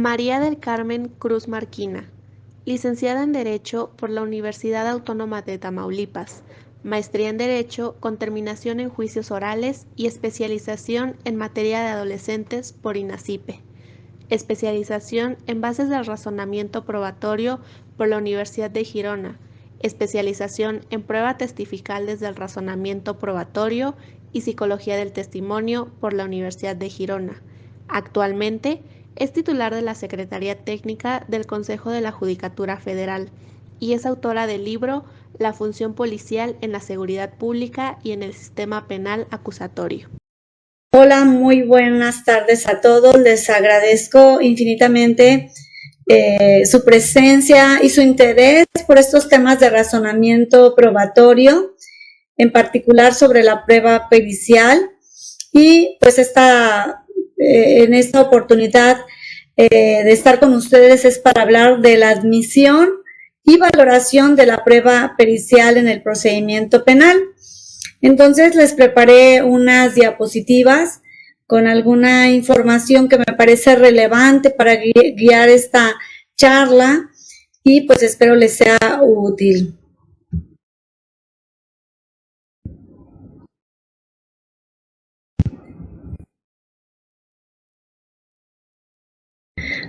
María del Carmen Cruz Marquina, licenciada en Derecho por la Universidad Autónoma de Tamaulipas, maestría en Derecho con terminación en Juicios Orales y especialización en materia de adolescentes por INACIPE, especialización en Bases del Razonamiento Probatorio por la Universidad de Girona, especialización en Prueba Testifical desde el Razonamiento Probatorio y Psicología del Testimonio por la Universidad de Girona. Actualmente es titular de la Secretaría Técnica del Consejo de la Judicatura Federal y es autora del libro La función policial en la seguridad pública y en el sistema penal acusatorio. Hola, muy buenas tardes a todos. Les agradezco infinitamente su presencia y su interés por estos temas de razonamiento probatorio, en particular sobre la prueba pericial. Y pues en esta oportunidad de estar con ustedes es para hablar de la admisión y valoración de la prueba pericial en el procedimiento penal. Entonces les preparé unas diapositivas con alguna información que me parece relevante para guiar esta charla y pues espero les sea útil.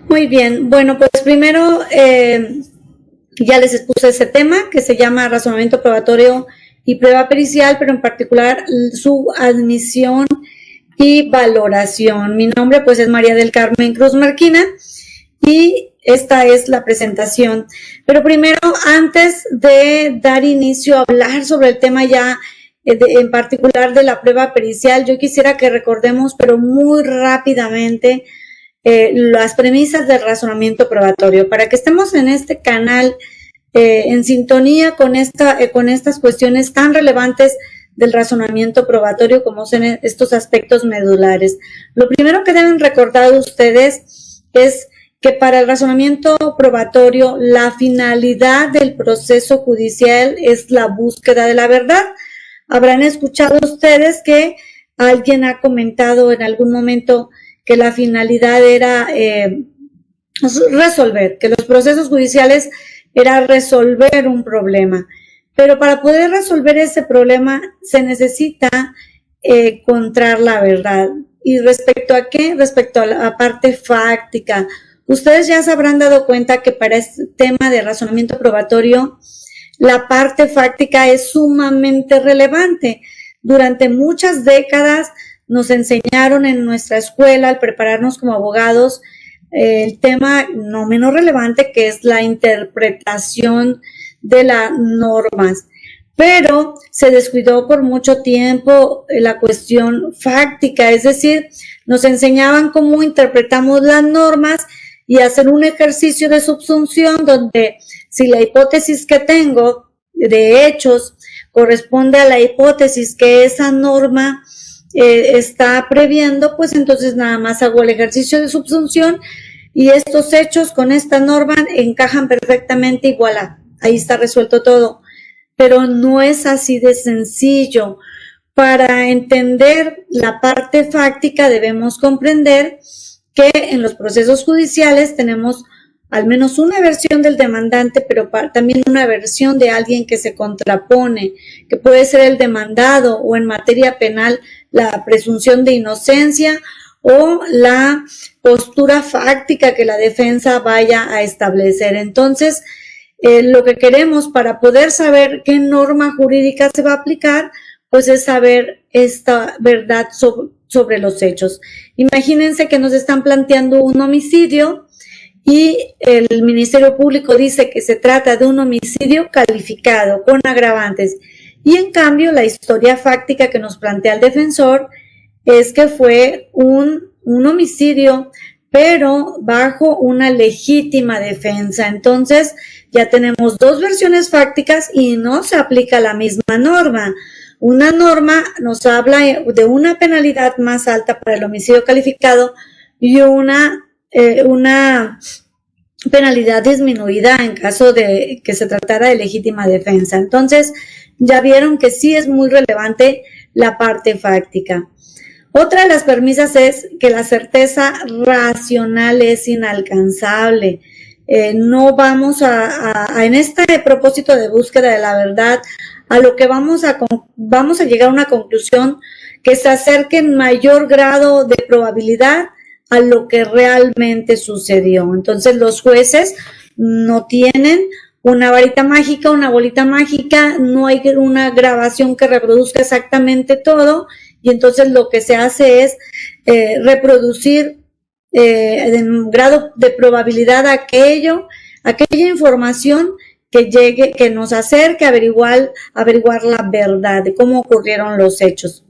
Muy bien, bueno, pues primero ya les expuse ese tema que se llama razonamiento probatorio y prueba pericial, pero en particular su admisión y valoración. Mi nombre pues es María del Carmen Cruz Marquina y esta es la presentación. Pero primero, antes de dar inicio a hablar sobre el tema ya en particular de la prueba pericial, yo quisiera que recordemos, pero muy rápidamente, las premisas del razonamiento probatorio, para que estemos en este canal en sintonía con estas cuestiones tan relevantes del razonamiento probatorio como son estos aspectos medulares. Lo primero que deben recordar ustedes es que para el razonamiento probatorio la finalidad del proceso judicial es la búsqueda de la verdad. Habrán escuchado ustedes que alguien ha comentado en algún momento que la finalidad era resolver, que los procesos judiciales era resolver un problema. Pero para poder resolver ese problema se necesita encontrar la verdad. ¿Y respecto a qué? Respecto a la parte fáctica. Ustedes ya se habrán dado cuenta que para este tema de razonamiento probatorio, la parte fáctica es sumamente relevante. Durante muchas décadas nos enseñaron en nuestra escuela al prepararnos como abogados el tema no menos relevante que es la interpretación de las normas, pero se descuidó por mucho tiempo la cuestión fáctica, es decir, nos enseñaban cómo interpretamos las normas y hacer un ejercicio de subsunción donde si la hipótesis que tengo de hechos corresponde a la hipótesis que esa norma está previendo, pues entonces nada más hago el ejercicio de subsunción y estos hechos con esta norma encajan perfectamente igual. Ahí está resuelto todo. Pero no es así de sencillo. Para entender la parte fáctica debemos comprender que en los procesos judiciales tenemos al menos una versión del demandante, pero también una versión de alguien que se contrapone, que puede ser el demandado o en materia penal la presunción de inocencia o la postura fáctica que la defensa vaya a establecer. Entonces, lo que queremos para poder saber qué norma jurídica se va a aplicar, pues es saber esta verdad sobre los hechos. Imagínense que nos están planteando un homicidio y el Ministerio Público dice que se trata de un homicidio calificado con agravantes. Y en cambio, la historia fáctica que nos plantea el defensor es que fue un homicidio, pero bajo una legítima defensa. Entonces, ya tenemos dos versiones fácticas y no se aplica la misma norma. Una norma nos habla de una penalidad más alta para el homicidio calificado y una penalidad disminuida en caso de que se tratara de legítima defensa. Entonces, ya vieron que sí es muy relevante la parte fáctica. Otra de las premisas es que la certeza racional es inalcanzable. No vamos en este propósito de búsqueda de la verdad, a lo que vamos a llegar a una conclusión que se acerque en mayor grado de probabilidad a lo que realmente sucedió. Entonces los jueces no tienen una varita mágica, una bolita mágica, no hay una grabación que reproduzca exactamente todo, y entonces lo que se hace es reproducir en grado de probabilidad aquella información que llegue, que nos acerque a averiguar la verdad de cómo ocurrieron los hechos.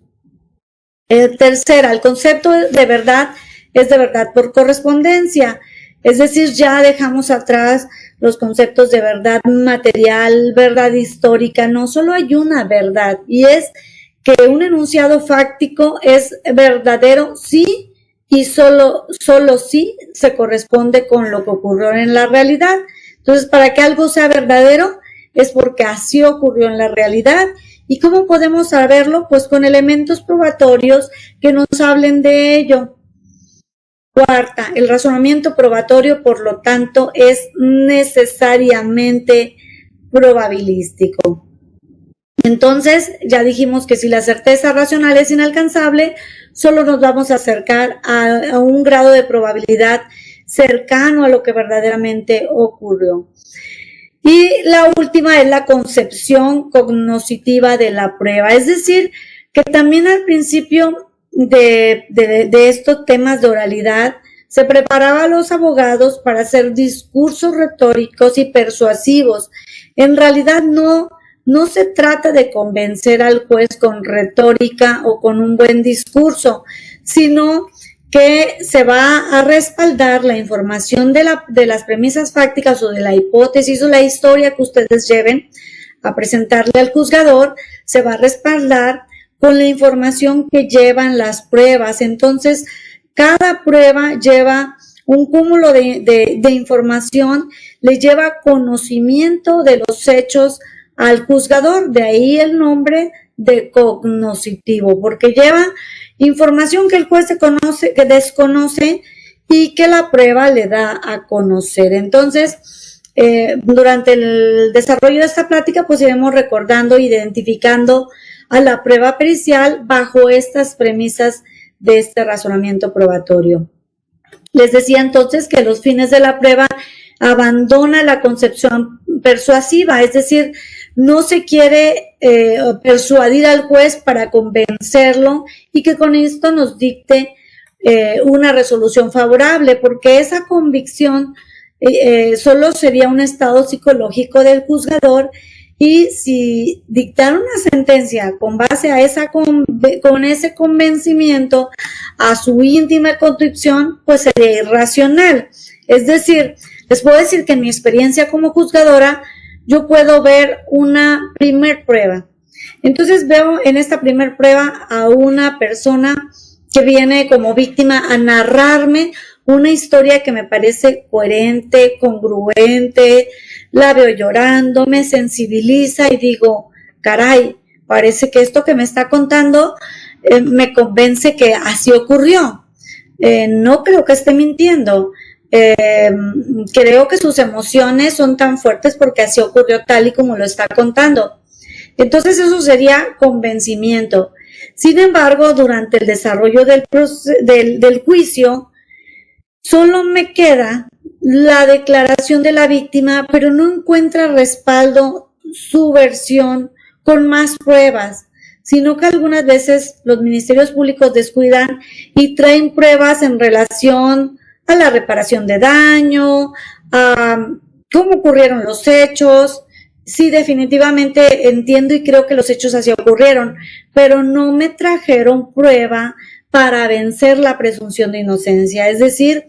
Tercera, el concepto de verdad es de verdad por correspondencia, es decir, ya dejamos atrás los conceptos de verdad material, verdad histórica. No, solo hay una verdad, y es que un enunciado fáctico es verdadero sí y solo sí se corresponde con lo que ocurrió en la realidad. Entonces, para que algo sea verdadero es porque así ocurrió en la realidad. ¿Y cómo podemos saberlo? Pues con elementos probatorios que nos hablen de ello. Cuarta, el razonamiento probatorio, por lo tanto, es necesariamente probabilístico. Entonces, ya dijimos que si la certeza racional es inalcanzable, solo nos vamos a acercar a un grado de probabilidad cercano a lo que verdaderamente ocurrió. Y la última es la concepción cognoscitiva de la prueba, es decir, que también al principio de estos temas de oralidad se preparaba a los abogados para hacer discursos retóricos y persuasivos. En realidad no se trata de convencer al juez con retórica o con un buen discurso, sino que se va a respaldar la información de las premisas fácticas o de la hipótesis o la historia que ustedes lleven a presentarle al juzgador, se va a respaldar con la información que llevan las pruebas. Entonces, cada prueba lleva un cúmulo de información, le lleva conocimiento de los hechos al juzgador, de ahí el nombre de cognoscitivo, porque lleva información que el juez desconoce y que la prueba le da a conocer. Entonces, durante el desarrollo de esta plática, pues iremos recordando, identificando a la prueba pericial bajo estas premisas de este razonamiento probatorio. Les decía entonces que los fines de la prueba abandona la concepción persuasiva, es decir, no se quiere persuadir al juez para convencerlo y que con esto nos dicte una resolución favorable, porque esa convicción solo sería un estado psicológico del juzgador, y si dictar una sentencia con base a con ese convencimiento a su íntima convicción, pues sería irracional. Es decir, les puedo decir que en mi experiencia como juzgadora, yo puedo ver una primer prueba. Entonces veo en esta primer prueba a una persona que viene como víctima a narrarme una historia que me parece coherente, congruente, la veo llorando, me sensibiliza y digo, caray, parece que esto que me está contando me convence que así ocurrió. No creo que esté mintiendo. Creo que sus emociones son tan fuertes porque así ocurrió tal y como lo está contando. Entonces eso sería convencimiento. Sin embargo, durante el desarrollo del juicio, solo me queda la declaración de la víctima, pero no encuentra respaldo su versión con más pruebas, sino que algunas veces los ministerios públicos descuidan y traen pruebas en relación a la reparación de daño, a cómo ocurrieron los hechos. Sí, definitivamente entiendo y creo que los hechos así ocurrieron, pero no me trajeron prueba para vencer la presunción de inocencia, es decir,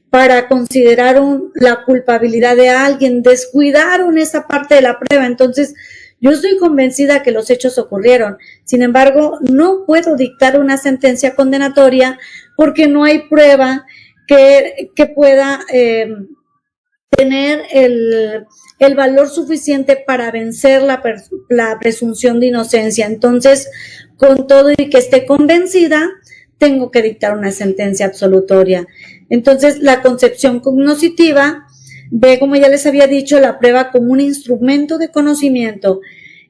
para considerar la culpabilidad de alguien, descuidaron esa parte de la prueba. Entonces, yo estoy convencida que los hechos ocurrieron. Sin embargo, no puedo dictar una sentencia condenatoria porque no hay prueba que pueda tener el valor suficiente para vencer la presunción de inocencia. Entonces, con todo y que esté convencida, tengo que dictar una sentencia absolutoria. Entonces, la concepción cognoscitiva ve, como ya les había dicho, la prueba como un instrumento de conocimiento.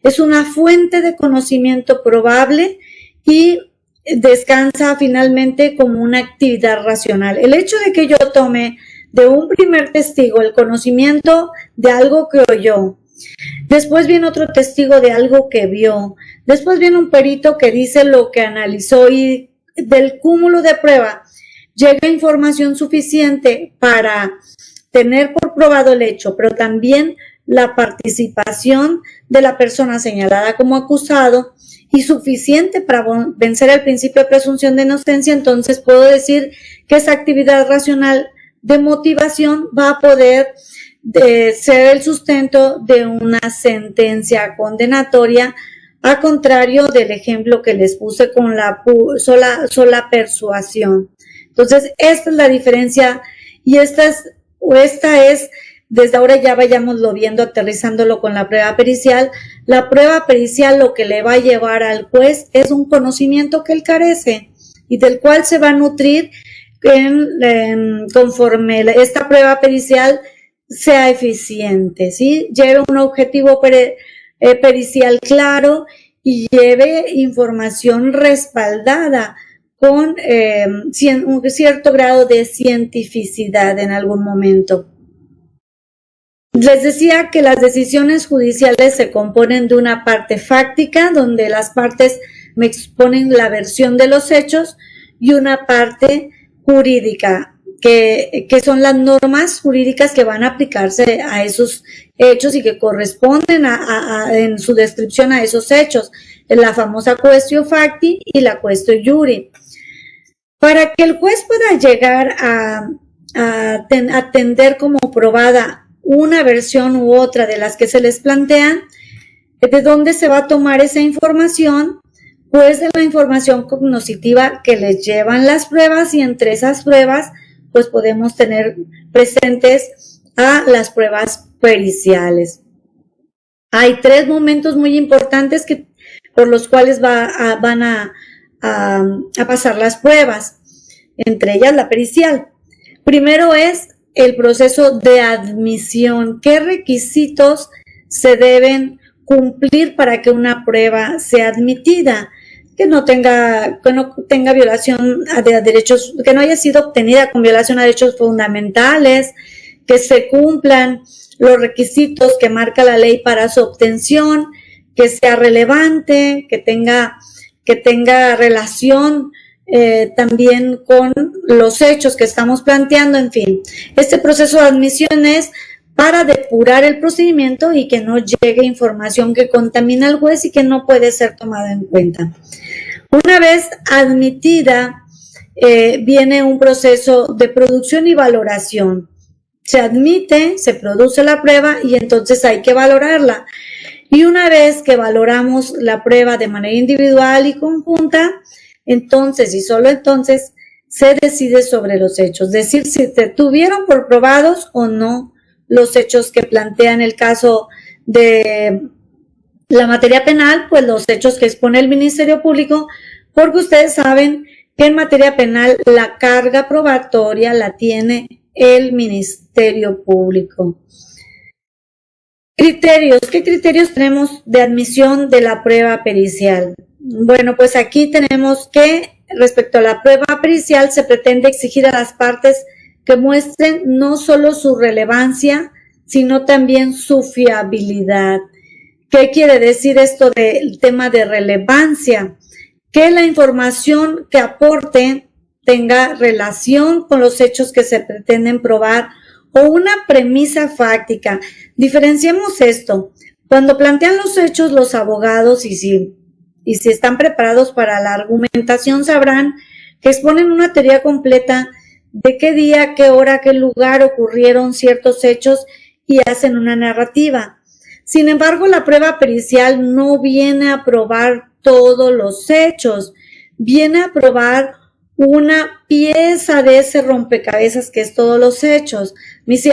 Es una fuente de conocimiento probable y descansa finalmente como una actividad racional. El hecho de que yo tome de un primer testigo el conocimiento de algo que oyó, después viene otro testigo de algo que vio, después viene un perito que dice lo que analizó y del cúmulo de prueba llega información suficiente para tener por probado el hecho, pero también la participación de la persona señalada como acusado y suficiente para vencer el principio de presunción de inocencia, entonces puedo decir que esa actividad racional de motivación va a poder ser el sustento de una sentencia condenatoria, a contrario del ejemplo que les puse con la sola persuasión. Entonces, esta es la diferencia y esta es, desde ahora ya vayámoslo viendo, aterrizándolo con la prueba pericial. La prueba pericial lo que le va a llevar al juez es un conocimiento que él carece y del cual se va a nutrir conforme esta prueba pericial sea eficiente, ¿sí? Lleve un objetivo pericial claro y lleve información respaldada con un cierto grado de cientificidad en algún momento. Les decía que las decisiones judiciales se componen de una parte fáctica, donde las partes me exponen la versión de los hechos, y una parte jurídica, que son las normas jurídicas que van a aplicarse a esos hechos y que corresponden en su descripción a esos hechos, la famosa quaestio facti y la quaestio iuri. Para que el juez pueda llegar a atender como probada una versión u otra de las que se les plantean, ¿de dónde se va a tomar esa información? Pues de la información cognoscitiva que les llevan las pruebas, y entre esas pruebas pues podemos tener presentes a las pruebas periciales. Hay tres momentos muy importantes por los cuales van a pasar las pruebas, entre ellas la pericial. Primero es el proceso de admisión. ¿Qué requisitos se deben cumplir para que una prueba sea admitida? Que no tenga violación de derechos, que no haya sido obtenida con violación a derechos fundamentales, que se cumplan los requisitos que marca la ley para su obtención, que sea relevante, que tenga relación también con los hechos que estamos planteando, en fin. Este proceso de admisión es para depurar el procedimiento y que no llegue información que contamina al juez y que no puede ser tomada en cuenta. Una vez admitida, viene un proceso de producción y valoración. Se admite, se produce la prueba y entonces hay que valorarla. Y una vez que valoramos la prueba de manera individual y conjunta, entonces y solo entonces se decide sobre los hechos, es decir, si se tuvieron por probados o no los hechos que plantean el caso de la materia penal, pues los hechos que expone el Ministerio Público, porque ustedes saben que en materia penal la carga probatoria la tiene el Ministerio Público. Criterios. ¿Qué criterios tenemos de admisión de la prueba pericial? Bueno, pues aquí tenemos que respecto a la prueba pericial se pretende exigir a las partes que muestren no solo su relevancia, sino también su fiabilidad. ¿Qué quiere decir esto del tema de relevancia? Que la información que aporte tenga relación con los hechos que se pretenden probar o una premisa fáctica. Diferenciemos esto. Cuando plantean los hechos los abogados y si están preparados para la argumentación, sabrán que exponen una teoría completa de qué día, qué hora, qué lugar ocurrieron ciertos hechos y hacen una narrativa. Sin embargo, la prueba pericial no viene a probar todos los hechos, viene a probar una pieza de ese rompecabezas que es todos los hechos.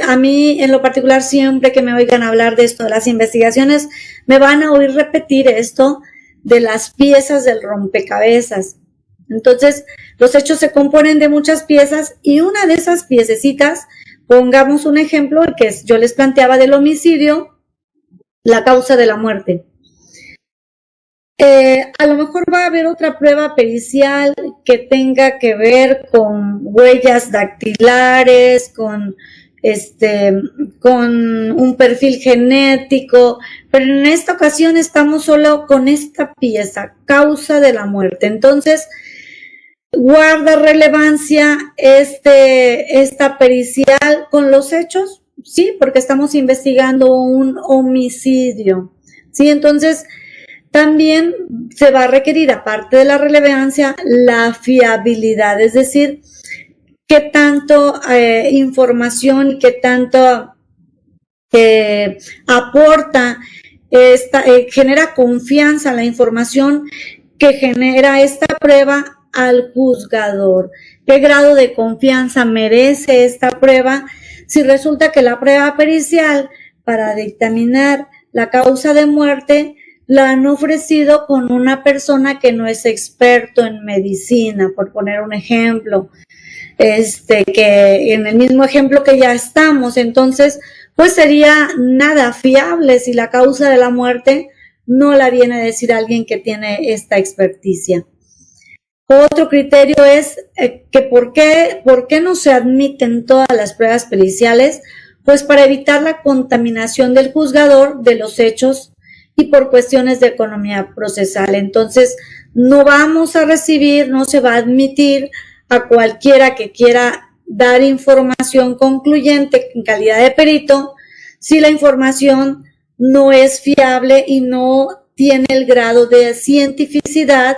A mí, en lo particular, siempre que me oigan hablar de esto, de las investigaciones, me van a oír repetir esto de las piezas del rompecabezas. Entonces, los hechos se componen de muchas piezas y una de esas piececitas, pongamos un ejemplo, el que yo les planteaba del homicidio, la causa de la muerte. A lo mejor va a haber otra prueba pericial que tenga que ver con huellas dactilares, con un perfil genético, pero en esta ocasión estamos solo con esta pieza, causa de la muerte. Entonces, ¿guarda relevancia esta pericial con los hechos? Sí, porque estamos investigando un homicidio. Sí, entonces también se va a requerir, aparte de la relevancia, la fiabilidad, es decir, qué tanto información y qué tanto aporta, genera confianza la información que genera esta prueba al juzgador. ¿Qué grado de confianza merece esta prueba? Si resulta que la prueba pericial para dictaminar la causa de muerte la han ofrecido con una persona que no es experto en medicina, por poner un ejemplo, que en el mismo ejemplo que ya estamos, entonces, pues sería nada fiable si la causa de la muerte no la viene a decir alguien que tiene esta experticia. Otro criterio es que ¿por qué no se admiten todas las pruebas periciales? Pues para evitar la contaminación del juzgador de los hechos y por cuestiones de economía procesal. Entonces, no vamos a recibir, no se va a admitir a cualquiera que quiera dar información concluyente en calidad de perito si la información no es fiable y no tiene el grado de cientificidad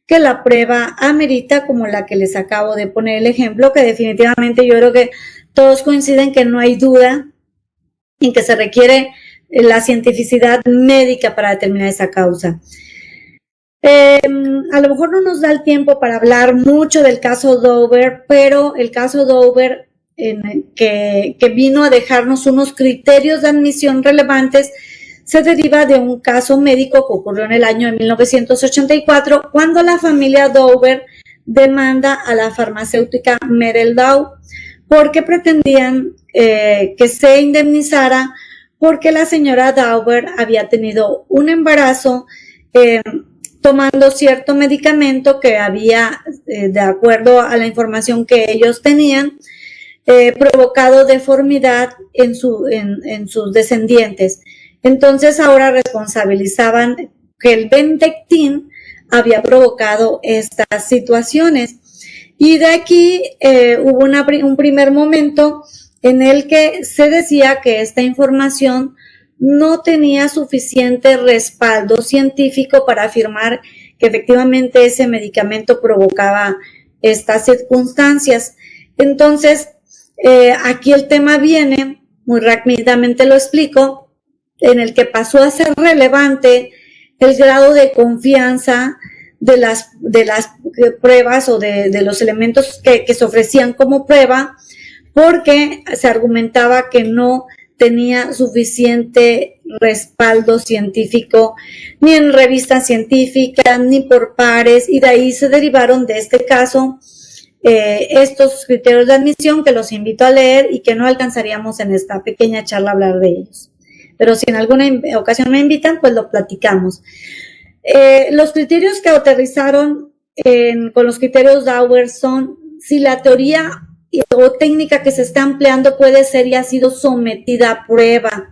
que la prueba amerita, como la que les acabo de poner el ejemplo, que definitivamente yo creo que todos coinciden que no hay duda en que se requiere la cientificidad médica para determinar esa causa. A lo mejor no nos da el tiempo para hablar mucho del caso Dover, pero el caso Dover que vino a dejarnos unos criterios de admisión relevantes se deriva de un caso médico que ocurrió en el año de 1984 cuando la familia Dover demanda a la farmacéutica Merel Dow porque pretendían que se indemnizara porque la señora Dover había tenido un embarazo tomando cierto medicamento que había, de acuerdo a la información que ellos tenían, provocado deformidad en sus descendientes. Entonces ahora responsabilizaban que el Bendectin había provocado estas situaciones. Y de aquí hubo un primer momento en el que se decía que esta información no tenía suficiente respaldo científico para afirmar que efectivamente ese medicamento provocaba estas circunstancias. Entonces, aquí el tema viene, muy rápidamente lo explico, en el que pasó a ser relevante el grado de confianza de las pruebas o de los elementos que se ofrecían como prueba, porque se argumentaba que no tenía suficiente respaldo científico ni en revistas científicas ni por pares, y de ahí se derivaron de este caso estos criterios de admisión que los invito a leer y que no alcanzaríamos en esta pequeña charla a hablar de ellos. Pero si en alguna ocasión me invitan, pues lo platicamos. Los criterios que aterrizaron con los criterios Dower son si la teoría o técnica que se está empleando puede ser y ha sido sometida a prueba,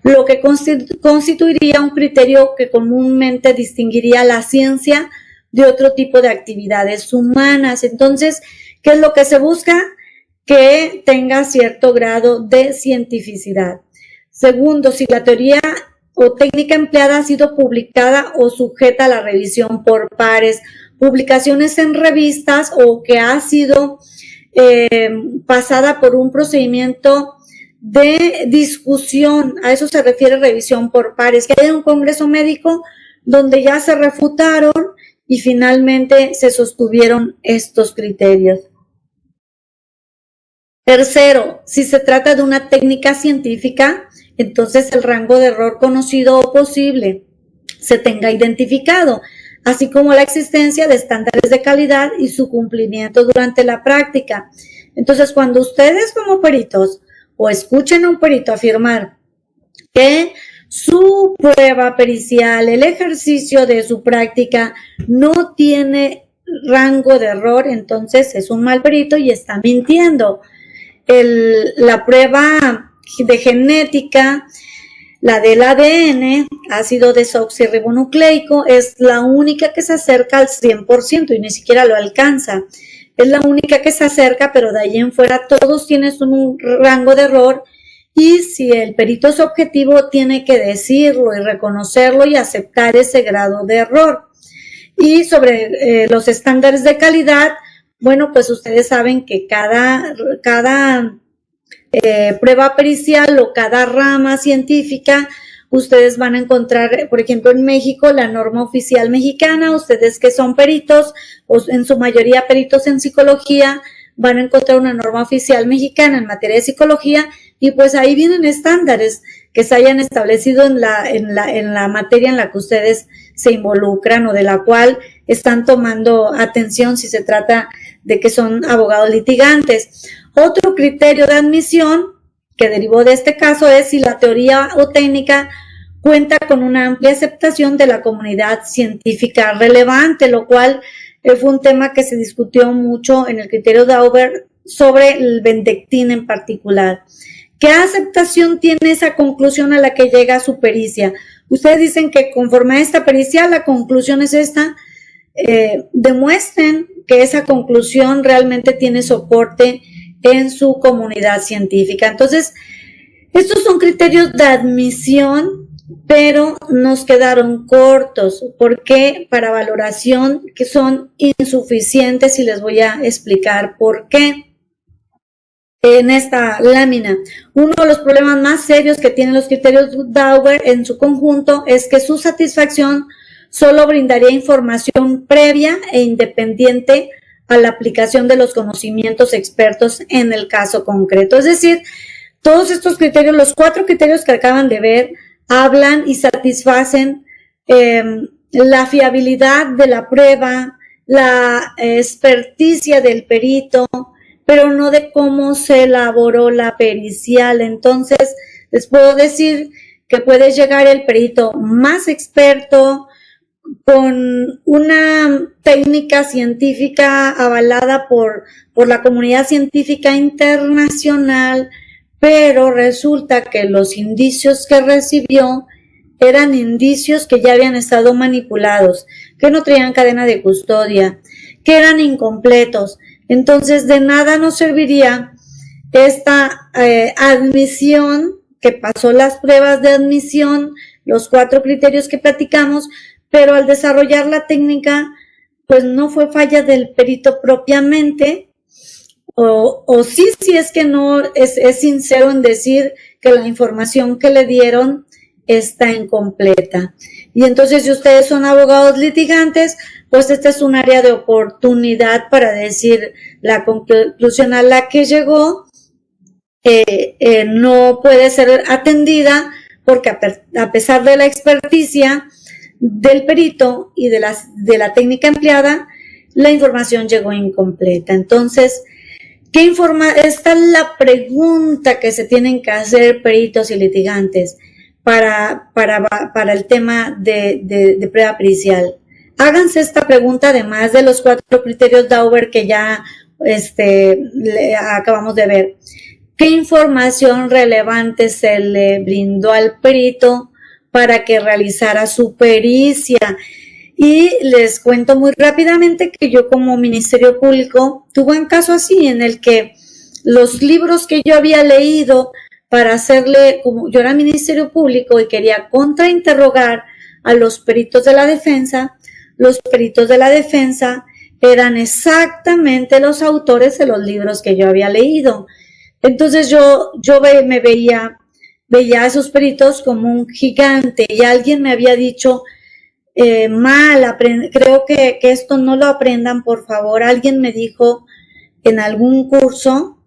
lo que constituiría un criterio que comúnmente distinguiría la ciencia de otro tipo de actividades humanas. Entonces, ¿qué es lo que se busca? Que tenga cierto grado de cientificidad. Segundo, si la teoría o técnica empleada ha sido publicada o sujeta a la revisión por pares, publicaciones en revistas o que ha sido pasada por un procedimiento de discusión. A eso se refiere revisión por pares, que hay un congreso médico donde ya se refutaron y finalmente se sostuvieron estos criterios. Tercero, si se trata de una técnica científica, entonces el rango de error conocido o posible se tenga identificado. así como la existencia de estándares de calidad y su cumplimiento durante la práctica. Entonces, cuando ustedes como peritos o escuchen a un perito afirmar que su prueba pericial, el ejercicio de su práctica no tiene rango de error, entonces es un mal perito y está mintiendo. La prueba de genética, la del ADN, ácido desoxirribonucleico, es la única que se acerca al 100% y ni siquiera lo alcanza. Es la única que se acerca, pero de ahí en fuera todos tienen un rango de error, y si el perito es objetivo tiene que decirlo y reconocerlo y aceptar ese grado de error. Y sobre los estándares de calidad, bueno, pues ustedes saben que cada prueba pericial o cada rama científica, ustedes van a encontrar, por ejemplo, en México, la norma oficial mexicana. Ustedes que son peritos, o en su mayoría peritos en psicología, van a encontrar una norma oficial mexicana en materia de psicología, y pues ahí vienen estándares que se hayan establecido en la materia en la que ustedes se involucran o de la cual están tomando atención si se trata de que son abogados litigantes. Otro criterio de admisión que derivó de este caso es si la teoría o técnica cuenta con una amplia aceptación de la comunidad científica relevante, lo cual fue un tema que se discutió mucho en el criterio Dauber sobre el Benedictín en particular. ¿Qué aceptación tiene esa conclusión a la que llega su pericia? Ustedes dicen que conforme a esta pericia la conclusión es esta. Demuestren que esa conclusión realmente tiene soporte en su comunidad científica. Entonces, estos son criterios de admisión, pero nos quedaron cortos. ¿Por qué? Para valoración, que son insuficientes, y les voy a explicar por qué. En esta lámina, uno de los problemas más serios que tienen los criterios Dauber en su conjunto es que su satisfacción solo brindaría información previa e independiente a la aplicación de los conocimientos expertos en el caso concreto. Es decir, todos estos criterios, los 4 criterios que acaban de ver, hablan y satisfacen la fiabilidad de la prueba, la experticia del perito, pero no de cómo se elaboró la pericial. Entonces, les puedo decir que puede llegar el perito más experto, con una técnica científica avalada por la comunidad científica internacional, pero resulta que los indicios que recibió eran indicios que ya habían estado manipulados, que no traían cadena de custodia, que eran incompletos. Entonces, de nada nos serviría esta admisión, que pasó las pruebas de admisión, los 4 criterios que platicamos, pero al desarrollar la técnica, pues no fue falla del perito propiamente, o sí es que no es sincero en decir que la información que le dieron está incompleta. Y entonces, si ustedes son abogados litigantes, pues este es un área de oportunidad para decir la conclusión a la que llegó no puede ser atendida, porque a pesar de la experticia del perito y de la técnica empleada, la información llegó incompleta. Entonces, esta es la pregunta que se tienen que hacer peritos y litigantes para el tema de prueba pericial. Háganse esta pregunta, además de los 4 criterios Dauber que ya acabamos de ver. ¿Qué información relevante se le brindó al perito para que realizara su pericia? Y les cuento muy rápidamente que yo, como Ministerio Público, tuve un caso así en el que los libros que yo había leído para hacerle, como yo era Ministerio Público y quería contrainterrogar a los peritos de la defensa, los peritos de la defensa eran exactamente los autores de los libros que yo había leído. Entonces yo me veía a esos peritos como un gigante, y alguien me había dicho, creo que esto no lo aprendan, por favor. Alguien me dijo en algún curso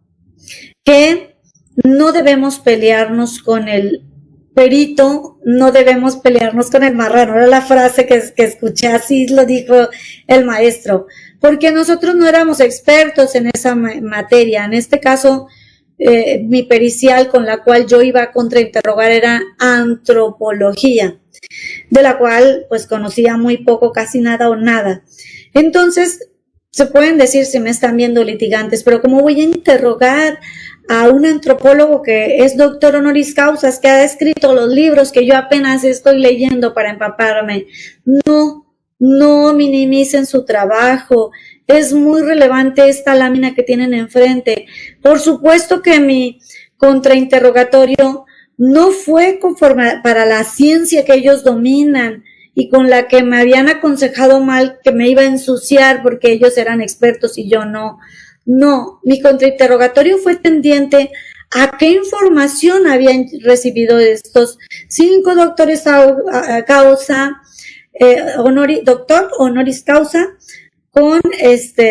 que no debemos pelearnos con el perito no debemos pelearnos con el marrano. Era la frase que escuché, así lo dijo el maestro, porque nosotros no éramos expertos en esa materia. En este caso, mi pericial con la cual yo iba a contrainterrogar era antropología, de la cual pues conocía muy poco, casi nada o nada. Entonces, se pueden decir, si me están viendo litigantes, pero ¿cómo voy a interrogar a un antropólogo que es doctor honoris causa, que ha escrito los libros que yo apenas estoy leyendo para empaparme? No minimicen su trabajo. Es muy relevante esta lámina que tienen enfrente. Por supuesto que mi contrainterrogatorio no fue conforme para la ciencia que ellos dominan y con la que me habían aconsejado mal, que me iba a ensuciar porque ellos eran expertos y yo no. No, mi contrainterrogatorio fue tendiente a qué información habían recibido estos 5 doctores causa, doctor honoris causa, con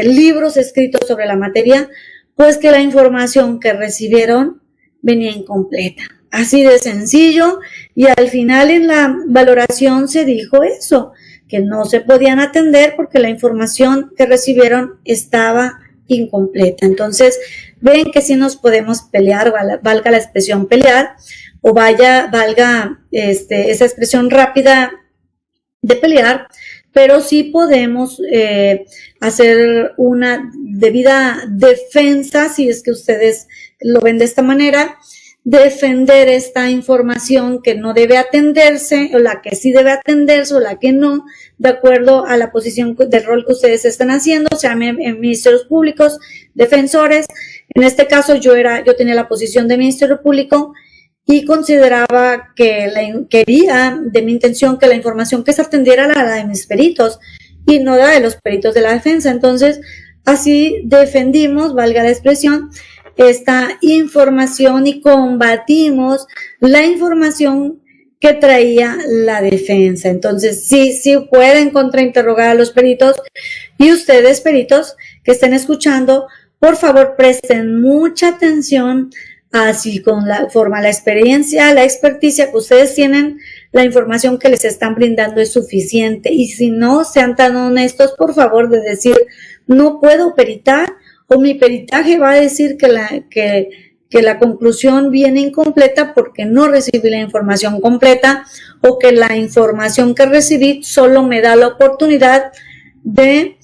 libros escritos sobre la materia, pues que la información que recibieron venía incompleta. Así de sencillo, y al final en la valoración se dijo eso, que no se podían atender porque la información que recibieron estaba incompleta. Entonces, ven que sí nos podemos pelear, valga la expresión pelear, o valga esa expresión rápida de pelear, pero sí podemos hacer una debida defensa, si es que ustedes lo ven de esta manera, defender esta información que no debe atenderse, o la que sí debe atenderse, o la que no, de acuerdo a la posición del rol que ustedes están haciendo, sean en ministerios públicos, defensores. En este caso yo tenía la posición de ministerio público y consideraba que quería de mi intención que la información que se atendiera era la de mis peritos y no la de los peritos de la defensa. Entonces, así defendimos, valga la expresión, esta información y combatimos la información que traía la defensa. Entonces, sí pueden contrainterrogar a los peritos, y ustedes, peritos que estén escuchando, por favor, presten mucha atención, así conforme a la experiencia, la experticia que ustedes tienen, la información que les están brindando es suficiente. Y si no, sean tan honestos, por favor, de decir, no puedo peritar, o mi peritaje va a decir que la conclusión viene incompleta porque no recibí la información completa, o que la información que recibí solo me da la oportunidad de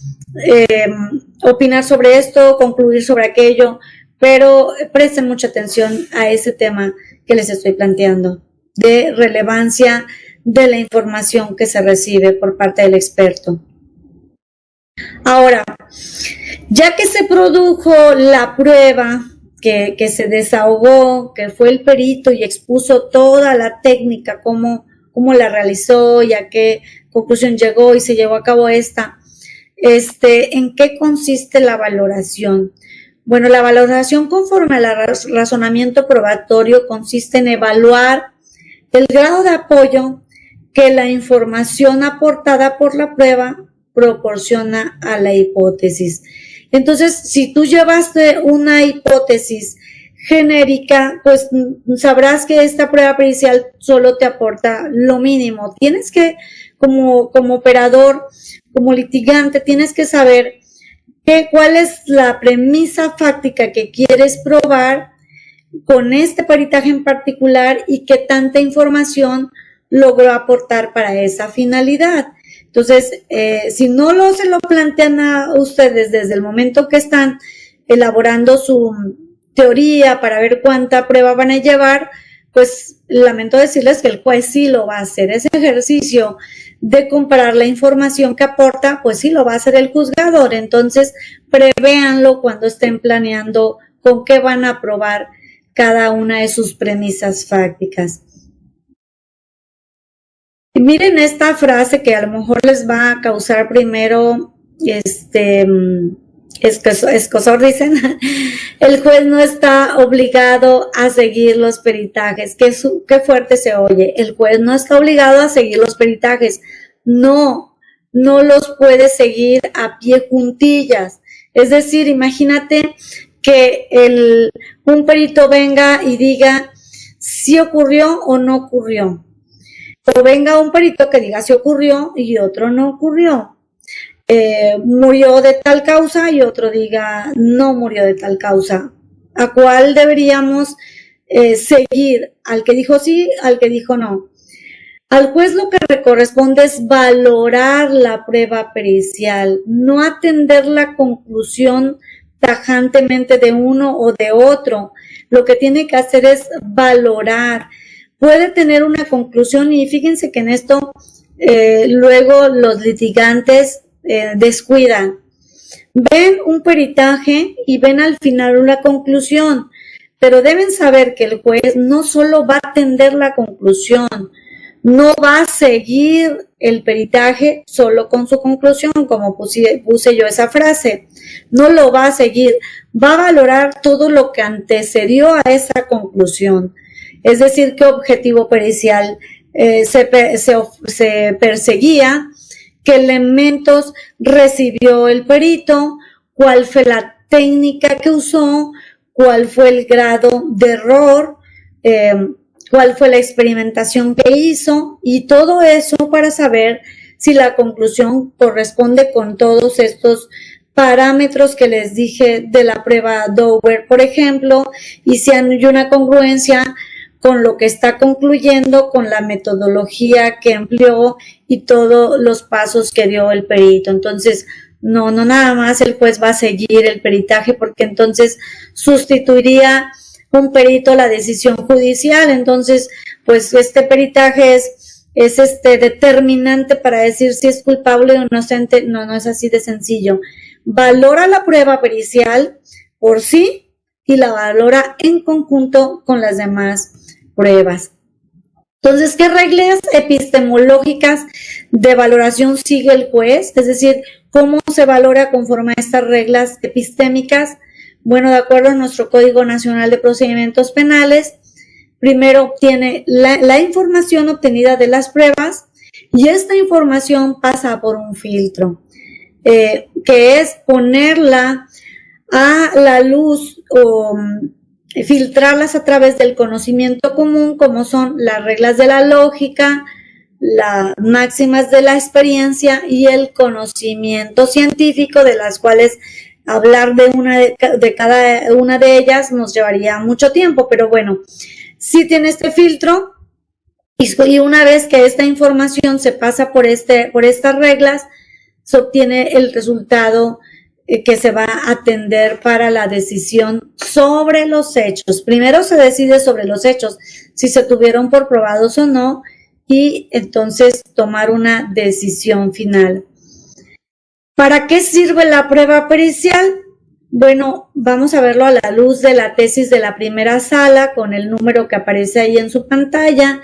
opinar sobre esto, concluir sobre aquello, pero presten mucha atención a ese tema que les estoy planteando, de relevancia de la información que se recibe por parte del experto. Ahora, ya que se produjo la prueba, que se desahogó, que fue el perito y expuso toda la técnica, cómo la realizó y a qué conclusión llegó y se llevó a cabo esta, ¿en qué consiste la valoración? Bueno, la valoración conforme al razonamiento probatorio consiste en evaluar el grado de apoyo que la información aportada por la prueba proporciona a la hipótesis. Entonces, si tú llevaste una hipótesis genérica, pues sabrás que esta prueba pericial solo te aporta lo mínimo. Tienes que, como operador, como litigante, tienes que saber cuál es la premisa fáctica que quieres probar con este peritaje en particular y qué tanta información logró aportar para esa finalidad. Entonces, si no se lo plantean a ustedes desde el momento que están elaborando su teoría para ver cuánta prueba van a llevar, pues lamento decirles que el juez sí lo va a hacer. Ese ejercicio de comparar la información que aporta, pues sí lo va a hacer el juzgador. Entonces, prevéanlo cuando estén planeando con qué van a probar cada una de sus premisas fácticas. Y miren esta frase que a lo mejor les va a causar primero escozor, dicen. El juez no está obligado a seguir los peritajes. Qué fuerte se oye. El juez no está obligado a seguir los peritajes. No los puede seguir a pie juntillas. Es decir, imagínate que un perito venga y diga, si ocurrió o no ocurrió. O venga un perito que diga si ocurrió y otro no ocurrió. Murió de tal causa y otro diga no murió de tal causa. ¿A cuál deberíamos seguir? ¿Al que dijo sí, al que dijo no? Al juez lo que le corresponde es valorar la prueba pericial, no atender la conclusión tajantemente de uno o de otro. Lo que tiene que hacer es valorar. Puede tener una conclusión y fíjense que en esto luego los litigantes descuidan. Ven un peritaje y ven al final una conclusión, pero deben saber que el juez no solo va a atender la conclusión, no va a seguir el peritaje solo con su conclusión, como puse yo esa frase. No lo va a seguir, va a valorar todo lo que antecedió a esa conclusión. Es decir, qué objetivo pericial se perseguía, qué elementos recibió el perito, cuál fue la técnica que usó, cuál fue el grado de error, cuál fue la experimentación que hizo, y todo eso para saber si la conclusión corresponde con todos estos parámetros que les dije de la prueba Dower, por ejemplo, y si hay una congruencia con lo que está concluyendo, con la metodología que empleó y todos los pasos que dio el perito. Entonces, no nada más el juez va a seguir el peritaje, porque entonces sustituiría un perito la decisión judicial. Entonces, pues este peritaje es determinante para decir si es culpable o inocente. No es así de sencillo. Valora la prueba pericial por sí y la valora en conjunto con las demás pruebas. Entonces, ¿qué reglas epistemológicas de valoración sigue el juez? Es decir, ¿cómo se valora conforme a estas reglas epistémicas? Bueno, de acuerdo a nuestro Código Nacional de Procedimientos Penales, primero obtiene la información obtenida de las pruebas, y esta información pasa por un filtro, que es ponerla a la luz o filtrarlas a través del conocimiento común, como son las reglas de la lógica, las máximas de la experiencia y el conocimiento científico, de las cuales hablar de cada una de ellas nos llevaría mucho tiempo, pero bueno, sí tiene este filtro, y una vez que esta información se pasa por estas reglas, se obtiene el resultado que se va a atender para la decisión sobre los hechos. Primero se decide sobre los hechos, si se tuvieron por probados o no, y entonces tomar una decisión final. ¿Para qué sirve la prueba pericial? Bueno, vamos a verlo a la luz de la tesis de la primera sala, con el número que aparece ahí en su pantalla,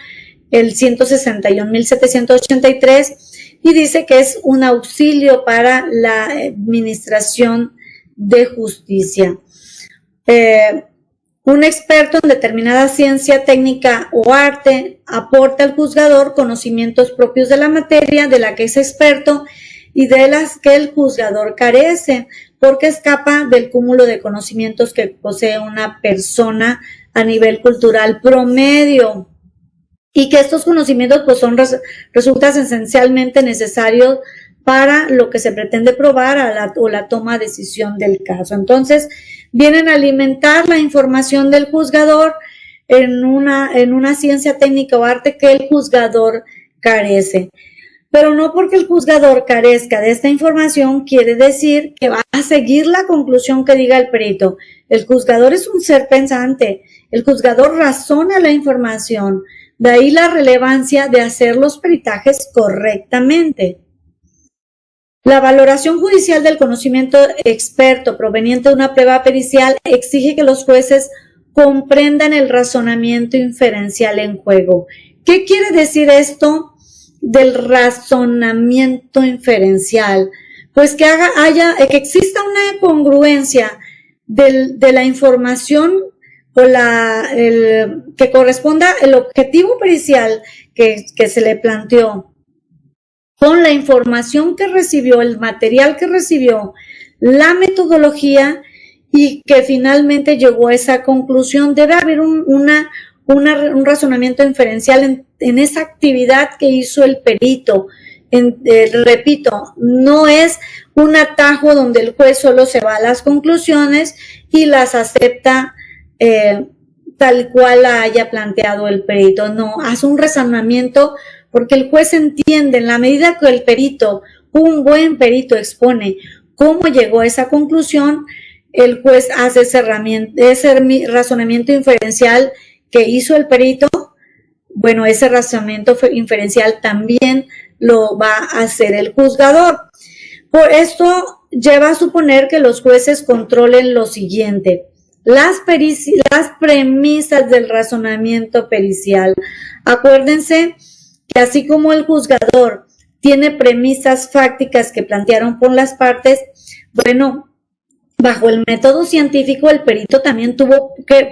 el 161.783, y dice que es un auxilio para la administración de justicia. Un experto en determinada ciencia, técnica o arte aporta al juzgador conocimientos propios de la materia de la que es experto y de las que el juzgador carece, porque escapa del cúmulo de conocimientos que posee una persona a nivel cultural promedio, y que estos conocimientos pues resultan esencialmente necesarios para lo que se pretende probar o la toma de decisión del caso. Entonces, vienen a alimentar la información del juzgador en una ciencia técnica o arte que el juzgador carece. Pero no porque el juzgador carezca de esta información quiere decir que va a seguir la conclusión que diga el perito. El juzgador es un ser pensante. El juzgador razona la información. De ahí la relevancia de hacer los peritajes correctamente. La valoración judicial del conocimiento experto proveniente de una prueba pericial exige que los jueces comprendan el razonamiento inferencial en juego. ¿Qué quiere decir esto del razonamiento inferencial? Pues que exista una congruencia de la información o que corresponda el objetivo pericial que se le planteó con la información que recibió, el material que recibió, la metodología, y que finalmente llegó a esa conclusión. Debe haber una un razonamiento inferencial en esa actividad que hizo el perito. Repito, no es un atajo donde el juez solo se va a las conclusiones y las acepta tal cual la haya planteado el perito. No, hace un razonamiento porque el juez entiende, en la medida que el perito, un buen perito, expone cómo llegó a esa conclusión, el juez hace ese razonamiento inferencial que hizo el perito. Bueno, ese razonamiento inferencial también lo va a hacer el juzgador. Por esto lleva a suponer que los jueces controlen lo siguiente: las premisas del razonamiento pericial. Acuérdense que así como el juzgador tiene premisas fácticas que plantearon por las partes, bueno, bajo el método científico, el perito también tuvo que,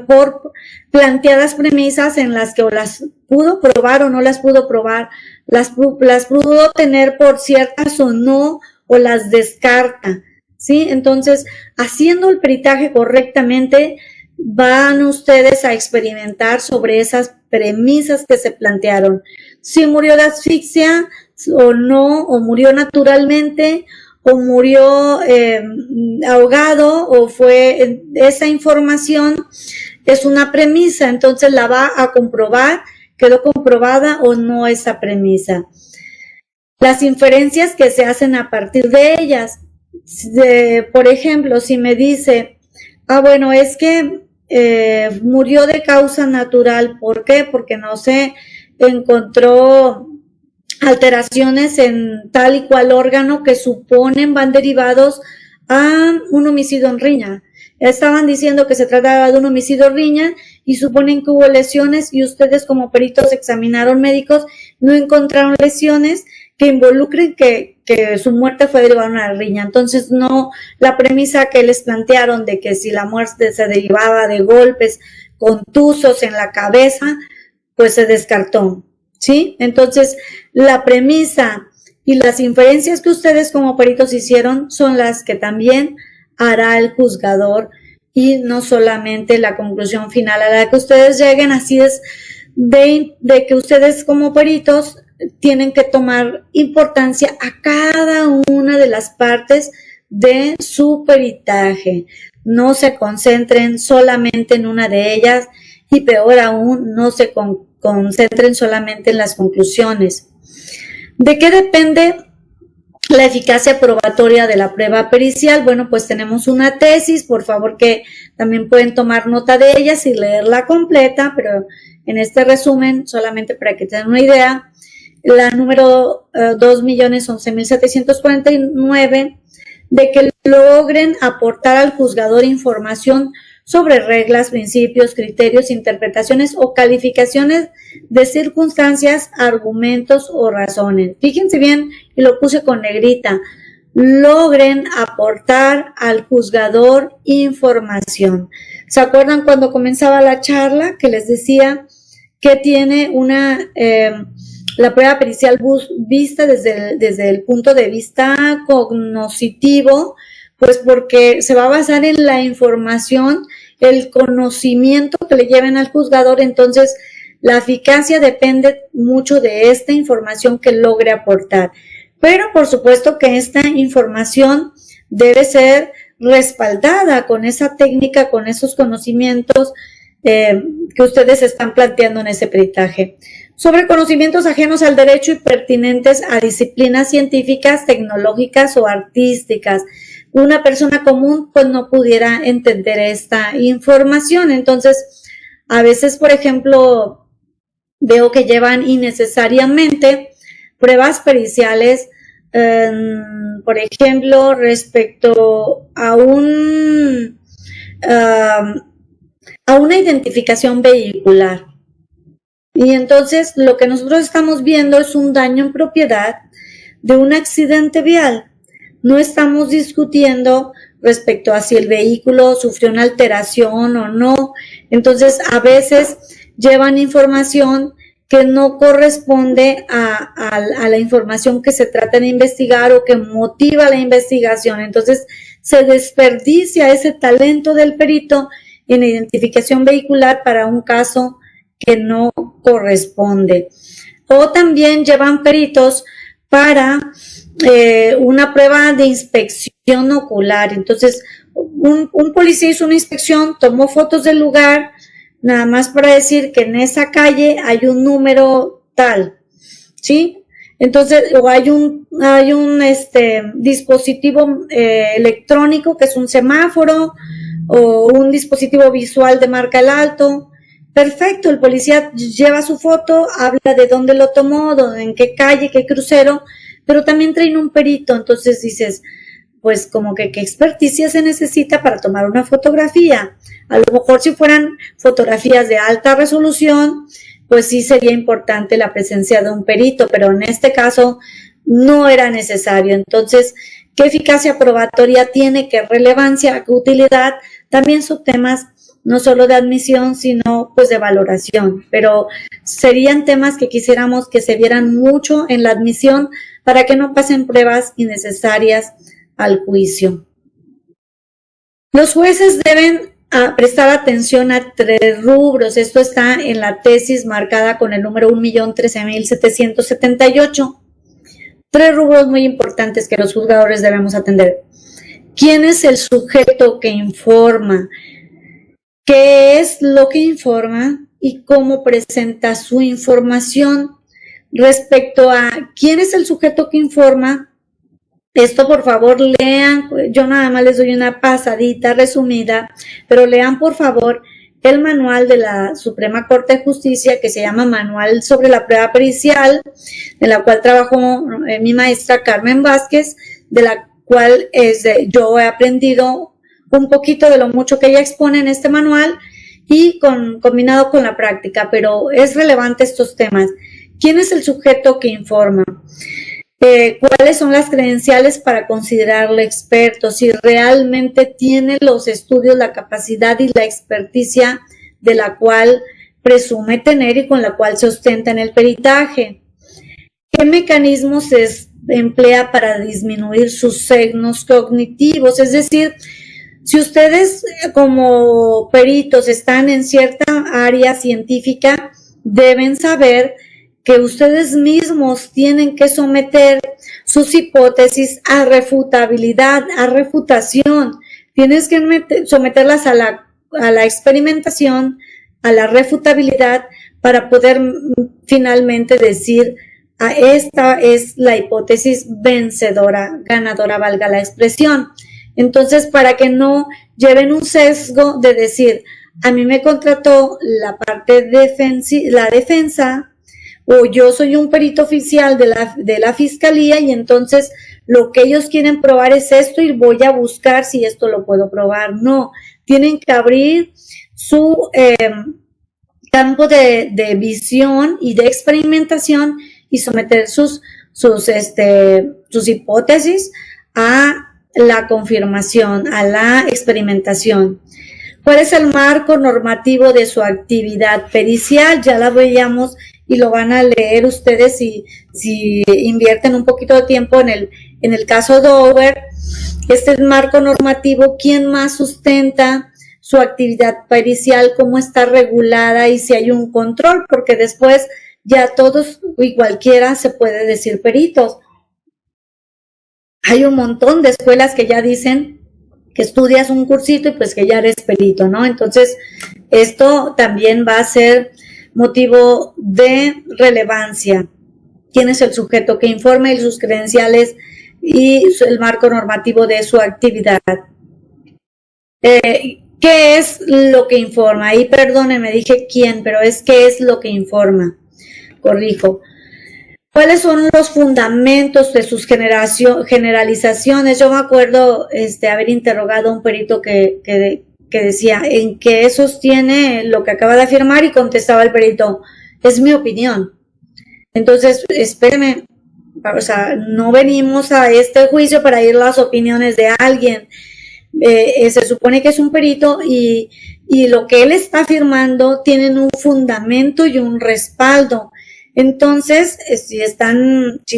por planteadas premisas en las que o las pudo probar o no las pudo probar, las pudo tener por ciertas o no, o las descarta, ¿sí? Entonces, haciendo el peritaje correctamente, van ustedes a experimentar sobre esas premisas que se plantearon. Si murió de asfixia o no, o murió naturalmente, o murió ahogado, o fue esa información, es una premisa, entonces la va a comprobar, quedó comprobada o no esa premisa. Las inferencias que se hacen a partir de ellas, por ejemplo, si me dice, bueno, es que murió de causa natural, ¿por qué? Porque no se encontró alteraciones en tal y cual órgano que suponen van derivados a un homicidio en riña. Estaban diciendo que se trataba de un homicidio en riña y suponen que hubo lesiones y ustedes como peritos examinaron médicos, no encontraron lesiones que involucren que su muerte fue derivada de una riña. Entonces, no, la premisa que les plantearon de que si la muerte se derivaba de golpes contusos en la cabeza, pues se descartó, ¿sí? Entonces, la premisa y las inferencias que ustedes como peritos hicieron son las que también hará el juzgador y no solamente la conclusión final a la que ustedes lleguen. Así es de que ustedes como peritos tienen que tomar importancia a cada una de las partes de su peritaje. No se concentren solamente en una de ellas y peor aún, no se concentren solamente en las conclusiones. ¿De qué depende la eficacia probatoria de la prueba pericial? Bueno, pues tenemos una tesis, por favor que también pueden tomar nota de ellas y leerla completa, pero en este resumen, solamente para que tengan una idea, la número 2.011.749, de que logren aportar al juzgador información sobre reglas, principios, criterios, interpretaciones o calificaciones de circunstancias, argumentos o razones. Fíjense bien, y lo puse con negrita, logren aportar al juzgador información. ¿Se acuerdan cuando comenzaba la charla que les decía que tiene la prueba pericial vista desde el punto de vista cognoscitivo? Pues porque se va a basar en la información, el conocimiento que le lleven al juzgador. Entonces, la eficacia depende mucho de esta información que logre aportar. Pero, por supuesto que esta información debe ser respaldada con esa técnica, con esos conocimientos que ustedes están planteando en ese peritaje. Sobre conocimientos ajenos al derecho y pertinentes a disciplinas científicas, tecnológicas o artísticas. Una persona común pues no pudiera entender esta información. Entonces, a veces, por ejemplo, veo que llevan innecesariamente pruebas periciales, por ejemplo, respecto a una identificación vehicular. Y entonces lo que nosotros estamos viendo es un daño en propiedad de un accidente vial. No estamos discutiendo respecto a si el vehículo sufrió una alteración o no. Entonces, a veces llevan información que no corresponde a la información que se trata de investigar o que motiva la investigación. Entonces, se desperdicia ese talento del perito en identificación vehicular para un caso que no corresponde. O también llevan peritos para una prueba de inspección ocular. Entonces, un policía hizo una inspección, tomó fotos del lugar, nada más para decir que en esa calle hay un número tal, ¿sí? Entonces, o hay un dispositivo electrónico que es un semáforo o un dispositivo visual de marca al alto. Perfecto, el policía lleva su foto, habla de dónde lo tomó, en qué calle, qué crucero, pero también traen un perito. Entonces dices, pues como que qué experticia se necesita para tomar una fotografía. A lo mejor si fueran fotografías de alta resolución, pues sí sería importante la presencia de un perito, pero en este caso no era necesario. Entonces, ¿qué eficacia probatoria tiene? ¿Qué relevancia? ¿Qué utilidad? También son temas no solo de admisión, sino pues de valoración, pero serían temas que quisiéramos que se vieran mucho en la admisión para que no pasen pruebas innecesarias al juicio. Los jueces deben prestar atención a 3 rubros. Esto está en la tesis marcada con el número 1.013.778. 3 rubros muy importantes que los juzgadores debemos atender. ¿Quién es el sujeto que informa? ¿Qué es lo que informa y cómo presenta su información? Respecto a quién es el sujeto que informa, esto por favor lean, yo nada más les doy una pasadita resumida, pero lean por favor el manual de la Suprema Corte de Justicia que se llama Manual sobre la Prueba Pericial, de la cual trabajó mi maestra Carmen Vázquez, de la cual yo he aprendido un poquito de lo mucho que ella expone en este manual y combinado con la práctica, pero es relevante estos temas. ¿Quién es el sujeto que informa? ¿Cuáles son las credenciales para considerarlo experto? Si realmente tiene los estudios, la capacidad y la experticia de la cual presume tener y con la cual se ostenta en el peritaje. ¿Qué mecanismos se emplea para disminuir sus signos cognitivos? Es decir, si ustedes como peritos están en cierta área científica, deben saber que ustedes mismos tienen que someter sus hipótesis a refutabilidad, a refutación. Tienes que someterlas a la experimentación, a la refutabilidad, para poder finalmente decir, esta es la hipótesis vencedora, ganadora, valga la expresión. Entonces, para que no lleven un sesgo de decir, a mí me contrató la parte la defensa, o yo soy un perito oficial de la fiscalía y entonces lo que ellos quieren probar es esto y voy a buscar si esto lo puedo probar. No, tienen que abrir su campo de visión y de experimentación y someter sus hipótesis a la confirmación, a la experimentación. ¿Cuál es el marco normativo de su actividad pericial? Ya la veíamos y lo van a leer ustedes si invierten un poquito de tiempo en el caso Dover. Este es el marco normativo. ¿Quién más sustenta su actividad pericial? ¿Cómo está regulada? Y si hay un control, porque después ya todos y cualquiera se puede decir peritos. Hay un montón de escuelas que ya dicen que estudias un cursito y pues que ya eres perito, ¿no? Entonces, esto también va a ser motivo de relevancia. ¿Quién es el sujeto que informa y sus credenciales y el marco normativo de su actividad? ¿Qué es lo que informa? Ahí, perdónenme, dije quién, pero es qué es lo que informa. Corrijo. ¿Cuáles son los fundamentos de sus generalizaciones? Yo me acuerdo haber interrogado a un perito que decía, ¿en qué sostiene lo que acaba de afirmar? Y contestaba el perito, es mi opinión. Entonces, espéreme, o sea, no venimos a este juicio para ir las opiniones de alguien. Se supone que es un perito y lo que él está afirmando tienen un fundamento y un respaldo. Entonces, si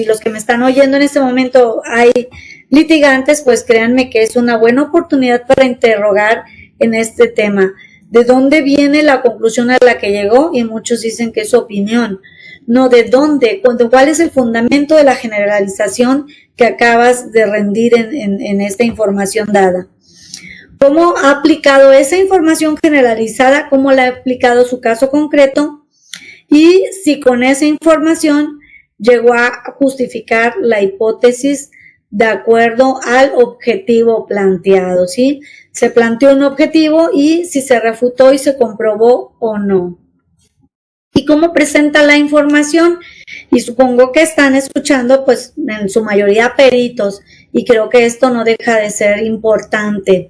los que me están oyendo en este momento hay litigantes, pues créanme que es una buena oportunidad para interrogar en este tema. de dónde viene la conclusión a la que llegó, y muchos dicen que es opinión. No, ¿de dónde? ¿Cuál es el fundamento de la generalización que acabas de rendir en esta información dada? ¿Cómo ha aplicado esa información generalizada? ¿Cómo la ha aplicado su caso concreto? Y si con esa información llegó a justificar la hipótesis de acuerdo al objetivo planteado, ¿sí? Se planteó un objetivo y si se refutó y se comprobó o no. ¿Y cómo presenta la información? Y supongo que están escuchando, pues, en su mayoría peritos, y creo que esto no deja de ser importante.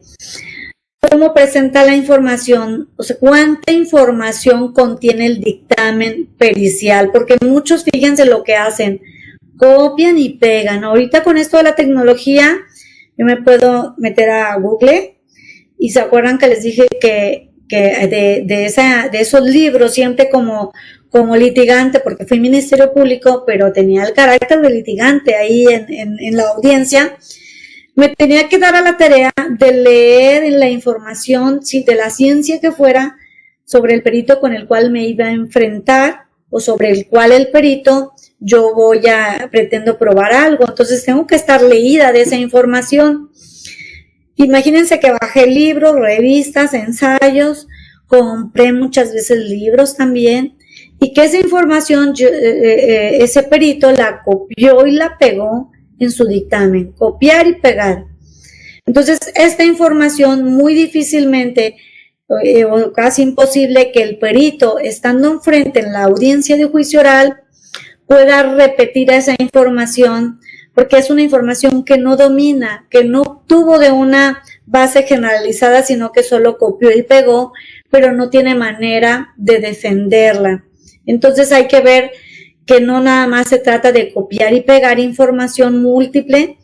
¿Cómo presenta la información? O sea, ¿cuánta información contiene el dictamen pericial? Porque muchos, fíjense lo que hacen, copian y pegan. Ahorita con esto de la tecnología, yo me puedo meter a Google, y se acuerdan que les dije que de esos libros, siempre como litigante, porque fui Ministerio Público, pero tenía el carácter de litigante ahí en la audiencia, me tenía que dar a la tarea de leer la información, sí, de la ciencia que fuera, sobre el perito con el cual me iba a enfrentar, o sobre el cual el perito yo pretendo probar algo. Entonces tengo que estar leída de esa información. Imagínense que bajé libros, revistas, ensayos, compré muchas veces libros también, y que esa información ese perito la copió y la pegó en su dictamen, copiar y pegar. Entonces, esta información muy difícilmente o casi imposible que el perito, estando enfrente en la audiencia de juicio oral, pueda repetir esa información, porque es una información que no domina, que no obtuvo de una base generalizada, sino que solo copió y pegó, pero no tiene manera de defenderla. Entonces hay que ver que no nada más se trata de copiar y pegar información múltiple,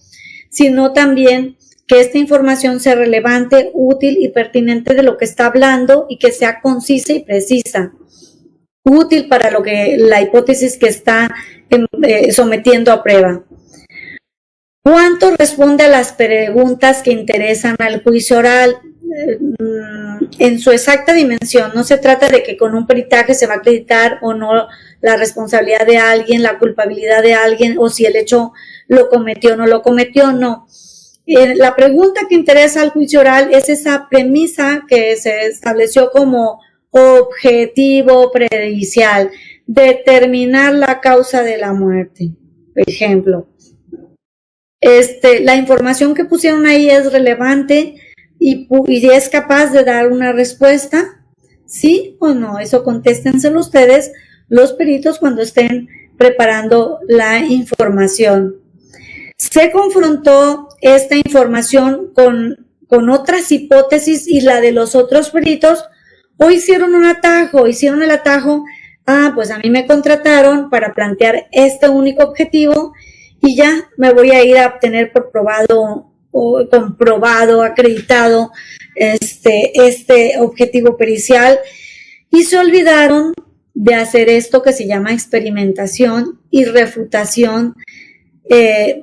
sino también que esta información sea relevante, útil y pertinente de lo que está hablando, y que sea concisa y precisa, útil para la hipótesis que está sometiendo a prueba. ¿Cuánto responde a las preguntas que interesan al juicio oral? En su exacta dimensión. No se trata de que con un peritaje se va a acreditar o no la responsabilidad de alguien, la culpabilidad de alguien, o si el hecho lo cometió o no lo cometió, no. La pregunta que interesa al juicio oral es esa premisa que se estableció como objetivo pericial: determinar la causa de la muerte. Por ejemplo, la información que pusieron ahí es relevante y es capaz de dar una respuesta, ¿sí o no? Eso contéstenselo ustedes, los peritos, cuando estén preparando la información. Se confrontó esta información con otras hipótesis y la de los otros peritos, o hicieron el atajo, pues a mí me contrataron para plantear este único objetivo, y ya me voy a ir a obtener por probado o comprobado, acreditado este objetivo pericial, y se olvidaron de hacer esto que se llama experimentación y refutación,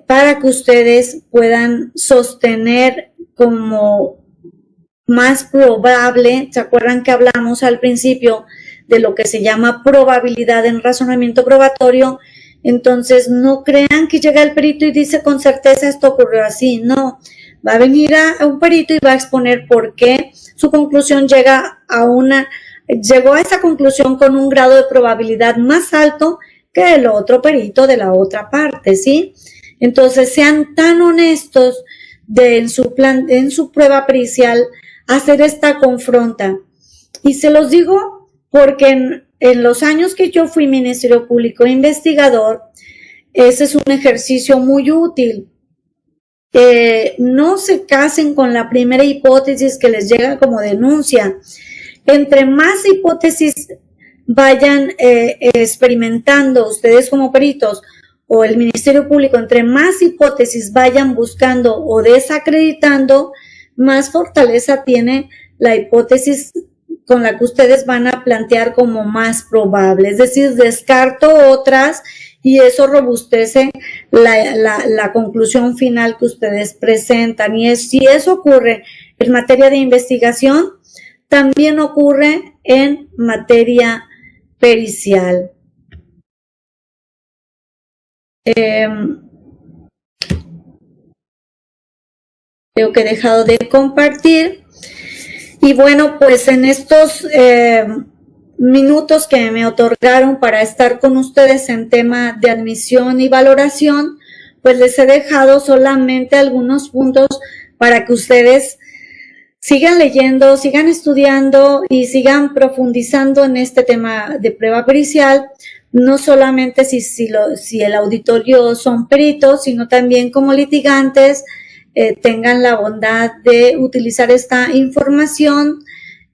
para que ustedes puedan sostener como más probable. ¿Se acuerdan que hablamos al principio de lo que se llama probabilidad en razonamiento probatorio? Entonces, no crean que llega el perito y dice con certeza esto ocurrió así. No, va a venir a un perito y va a exponer por qué su conclusión llegó a esa conclusión con un grado de probabilidad más alto que el otro perito de la otra parte, ¿sí? Entonces, sean tan honestos en su prueba pericial, hacer esta confronta. Y se los digo porque en los años que yo fui Ministerio Público investigador, ese es un ejercicio muy útil. No se casen con la primera hipótesis que les llega como denuncia. Entre más hipótesis vayan experimentando ustedes como peritos o el Ministerio Público, entre más hipótesis vayan buscando o desacreditando, más fortaleza tiene la hipótesis con la que ustedes van a plantear como más probable. Es decir, descarto otras y eso robustece la conclusión final que ustedes presentan. Y si eso ocurre en materia de investigación, también ocurre en materia pericial. Creo que he dejado de compartir. Y bueno, pues en estos minutos que me otorgaron para estar con ustedes en tema de admisión y valoración, pues les he dejado solamente algunos puntos para que ustedes sigan leyendo, sigan estudiando y sigan profundizando en este tema de prueba pericial, no solamente si el auditorio son peritos, sino también como litigantes, tengan la bondad de utilizar esta información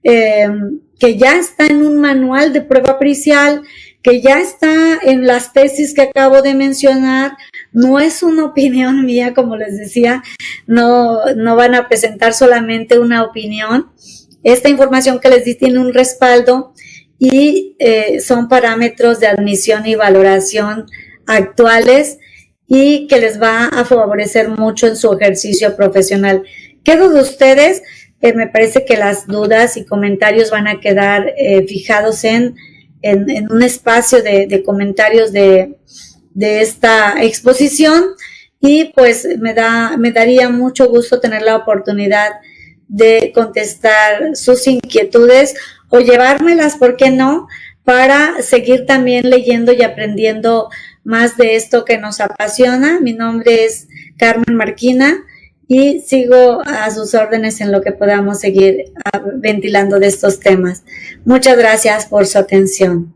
que ya está en un manual de prueba pericial, que ya está en las tesis que acabo de mencionar. No es una opinión mía, como les decía, no van a presentar solamente una opinión. Esta información que les di tiene un respaldo y son parámetros de admisión y valoración actuales y que les va a favorecer mucho en su ejercicio profesional. Quedo de ustedes, me parece que las dudas y comentarios van a quedar fijados en un espacio de comentarios de esta exposición y pues me daría mucho gusto tener la oportunidad de contestar sus inquietudes o llevármelas, ¿por qué no?, para seguir también leyendo y aprendiendo más de esto que nos apasiona. Mi nombre es Carmen Marquina y sigo a sus órdenes en lo que podamos seguir ventilando de estos temas. Muchas gracias por su atención.